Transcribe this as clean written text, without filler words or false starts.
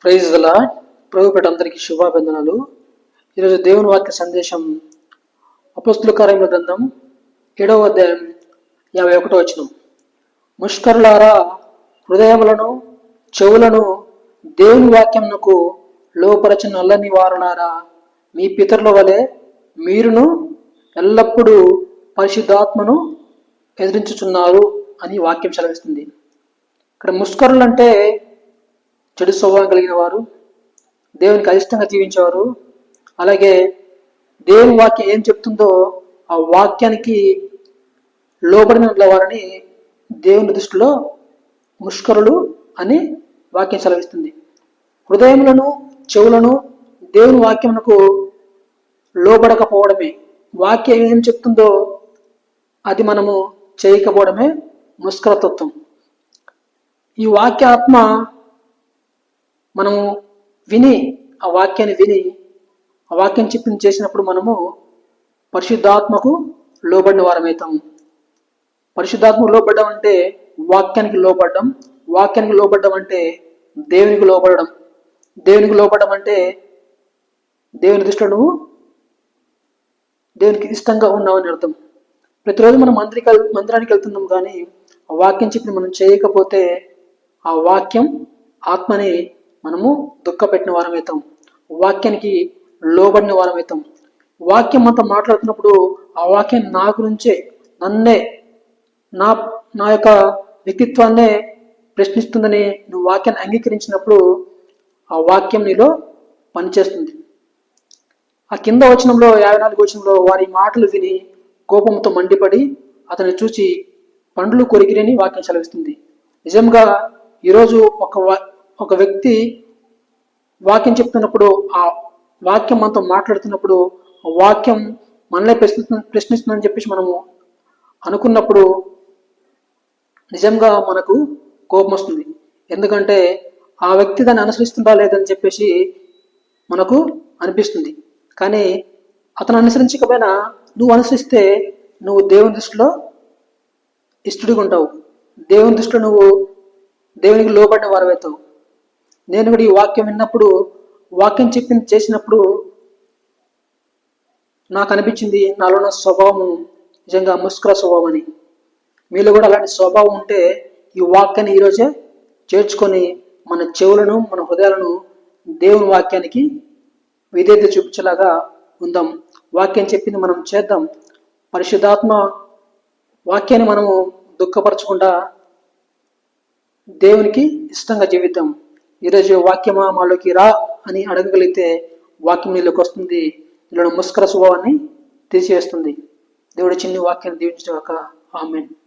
Praise the lord. ప్రభుపేట అందరికీ శుభాభివందనాలు. ఈరోజు దేవుని వాక్య సందేశం అపోస్తుల కార్యముల గ్రంథం 7వ అధ్యాయం 51వ వచనం. ముష్కరులారా, హృదయములను చెవులను దేవుని వాక్యమునకు లోపరచిన నల్లని వారులారా, మీ పితరుల వలె మీరును ఎల్లప్పుడూ పరిశుద్ధాత్మను ఎదిరించుచున్నారు అని వాక్యం సెలవిస్తుంది. ఇక్కడ ముష్కరులు అంటే చెడు స్వభావం కలిగిన వారు, దేవునికి అయిష్టంగా జీవించేవారు. అలాగే దేవుని వాక్యం ఏం చెప్తుందో ఆ వాక్యానికి లోబడిన వారిని దేవుని దృష్టిలో ముష్కరులు అని వాక్యం సెలవిస్తుంది. హృదయములను చెవులను దేవుని వాక్యమునకు లోబడకపోవడమే, వాక్యం ఏం చెప్తుందో అది మనము చేయకపోవడమే ముష్కరతత్వం. ఈ వాక్యాత్మ మనము విని ఆ వాక్యాన్ని విని ఆ వాక్యం చెప్పింది చేసినప్పుడు మనము పరిశుద్ధాత్మకు లోబడిన వారమవుతాము. పరిశుద్ధాత్మకు లోబడ్డం అంటే వాక్యానికి లోబడ్డం, వాక్యానికి లోబడ్డం అంటే దేవునికి లోబడడం, దేవునికి లోబడ్డం అంటే దేవుని దృష్టిలో నువ్వు దేవునికి ఇష్టంగా ఉన్నావని అర్థం. ప్రతిరోజు మనం మందిరానికి వెళ్తున్నాం, కానీ ఆ వాక్యం చెప్పి మనం చేయకపోతే ఆ వాక్యం ఆత్మని మనము దుఃఖపెట్టిన వారమవుతాం, వాక్యానికి లోబడిన వారమవుతాం. వాక్యం అంతా మాట్లాడుతున్నప్పుడు ఆ వాక్యం నా గురించే, నన్నే, నా యొక్క వ్యక్తిత్వాన్నే ప్రశ్నిస్తుందని నువ్వు వాక్యాన్ని అంగీకరించినప్పుడు ఆ వాక్యం నీలో పనిచేస్తుంది. ఆ కింద వచనంలో 54వ వచనంలో వారి మాటలు విని కోపంతో మండిపడి అతన్ని చూచి పండ్లు కొరికిరని వాక్యం సెలవిస్తుంది. నిజంగా ఈరోజు ఒక వ్యక్తి వాక్యం చెప్తున్నప్పుడు, ఆ వాక్యం మనతో మాట్లాడుతున్నప్పుడు ఆ వాక్యం మనలే ప్రశ్నిస్తుందని చెప్పేసి మనము అనుకున్నప్పుడు నిజంగా మనకు కోపం వస్తుంది. ఎందుకంటే ఆ వ్యక్తి దాన్ని అనుసరిస్తుందా లేదని చెప్పేసి మనకు అనిపిస్తుంది. కానీ అతను అనుసరించకపోయినా నువ్వు అనుసరిస్తే నువ్వు దేవుని దృష్టిలో ఇష్టడిగా ఉంటావు, దేవుని దృష్టిలో నువ్వు దేవునికి లోబడిన వారవుతావు. నేను కూడా ఈ వాక్యం విన్నప్పుడు, వాక్యం చెప్పింది చేసినప్పుడు నాకు అనిపించింది నాలో ఉన్న స్వభావం నిజంగా ముష్కర స్వభావం అని. మీలో కూడా అలాంటి స్వభావం ఉంటే ఈ వాక్యాన్ని ఈరోజే చేర్చుకొని మన చెవులను మన హృదయాలను దేవుని వాక్యానికి విధేయత చూపించేలాగా ఉందాం. వాక్యం చెప్పింది మనం చేద్దాం. పరిశుద్ధాత్మ వాక్యాన్ని మనము దుఃఖపరచకుండా దేవునికి ఇష్టంగా జీవిద్దాం. ఈరోజు వాక్యమా మాలోకి రా అని అడగగలిగితే వాక్యం నీలోకి వస్తుంది, నీలో ముష్కర స్వభావాన్ని తీసివేస్తుంది. దేవుడి చిన్ని వాక్యాన్ని దీవించగాక. ఆమేన్.